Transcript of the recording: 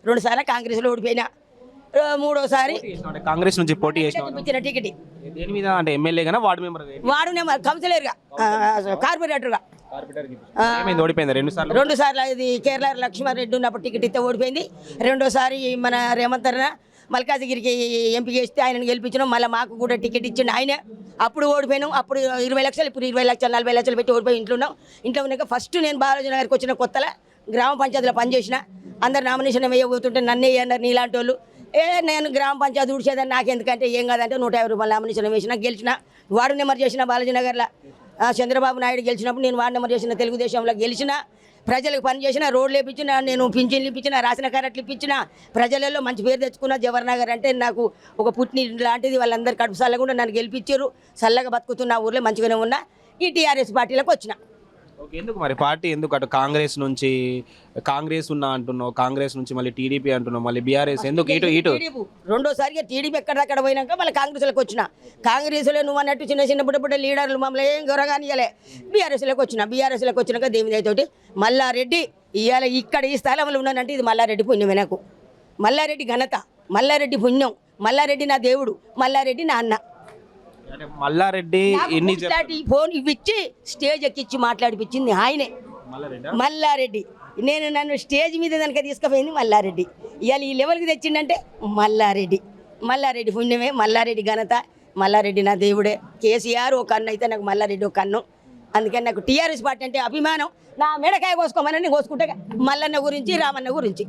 2 సార్లు కాంగ్రెస్లో ఓడిపోయినా మూడోసారి కాంగ్రెస్ నుంచి పోటీ చేసిన ఇచ్చిన టికెట్ దేని మీద అంటే ఎమ్మెల్యేగానా వార్డు మెంబర్ వాడునే కౌన్సిలర్గా కార్పొరేటర్గా ఏమైంది ఓడిపోయింది 2 సార్లు 2 సార్లు ఇది కేరళ లక్ష్మారెడ్డి ఉన్నప్పుడు టికెట్ ఇస్తే ఓడిపోయింది రెండోసారి మన రేవంత్ అన్న మల్కాజిగిరికి ఎంపీ చేస్తే ఆయనను గెలిపించినాం మళ్ళీ మాకు కూడా టికెట్ ఇచ్చిండు ఆయన అప్పుడు ఓడిపోయినాం అప్పుడు 20 లక్షలు ఇప్పుడు 20 లక్షలు 40 లక్షలు పెట్టి ఓడిపోయి ఇంట్లో ఉన్నాక ఫస్ట్ నేను బాలాజీ నగర్కి వచ్చిన కొత్తలో గ్రామ పంచాయతీలో పనిచేసిన అందరు నామినేషన్ వేయబోతుంటే నన్నే అన్నారు నీలాంటి వాళ్ళు నేను గ్రామ పంచాయతీ ఊడ్చేదాన్ని నాకెందుకంటే ఏం కాదంటే 150 రూపాయలు నామినేషన్ వేసిన గెలిచిన వార్డు నెంబర్ చేసిన బాలాజీ నగర్లో చంద్రబాబు నాయుడు గెలిచినప్పుడు నేను వార్డు నెంబర్ చేసిన తెలుగుదేశంలో గెలిచిన ప్రజలకు పని చేసిన రోడ్లు ఇప్పించిన నేను పింఛన్లు ఇప్పించిన రాసిన కరెంట్లు ఇప్పించిన ప్రజలలో మంచి పేరు తెచ్చుకున్న జవహర్ నగర్ అంటే నాకు ఒక పుట్టిన లాంటిది వాళ్ళందరూ కడుపు చల్లగా కూడా నన్ను గెలిపించారు చల్లగా బతుకుతున్న ఊర్లో మంచిగానే ఉన్నా ఈ టీఆర్ఎస్ పార్టీలోకి వచ్చిన ఓకే ఎందుకు మరి పార్టీ ఎందుకు అటు కాంగ్రెస్ నుంచి కాంగ్రెస్ ఉన్నా అంటున్నావు కాంగ్రెస్ నుంచి మళ్ళీ టీడీపీ అంటున్నావు మళ్ళీ బీఆర్ఎస్ ఎందుకు ఇటు రెండోసారిగా టీడీపీ ఎక్కడక్కడ పోయినాక మళ్ళీ కాంగ్రెస్లోకి వచ్చిన కాంగ్రెస్లో నువ్వు అన్నట్టు చిన్న బుడ్డ లీడర్లు మమ్మల్ని ఏం గౌరవగానియలే బీఆర్ఎస్లోకి వచ్చినాక దేవిదయతోటి మల్లారెడ్డి ఇవాళ ఇక్కడ ఈ స్థలంలో ఉన్నానంటే ఇది మల్లారెడ్డి పుణ్యమే నాకు మల్లారెడ్డి ఘనత మల్లారెడ్డి పుణ్యం మల్లారెడ్డి నా దేవుడు మల్లారెడ్డి నా అన్న మల్లారెడ్డి ఫోన్ ఇవ్విచ్చి స్టేజ్ ఎక్కిచ్చి మాట్లాడిపించింది ఆయనే మల్లారెడ్డి నన్ను స్టేజ్ మీద కనుక తీసుకుపోయింది మల్లారెడ్డి ఇవాళ ఈ లెవెల్కి తెచ్చిండంటే మల్లారెడ్డి పుణ్యమే మల్లారెడ్డి ఘనత మల్లారెడ్డి నా దేవుడే కేసీఆర్ ఒక కన్ను అయితే నాకు మల్లారెడ్డి ఒక కన్ను అందుకని నాకు టీఆర్ఎస్ పార్టీ అంటే అభిమానం నా మెడకాయ కోసుకోమని కోసుకుంటే మల్లన్న గురించి రామన్న గురించి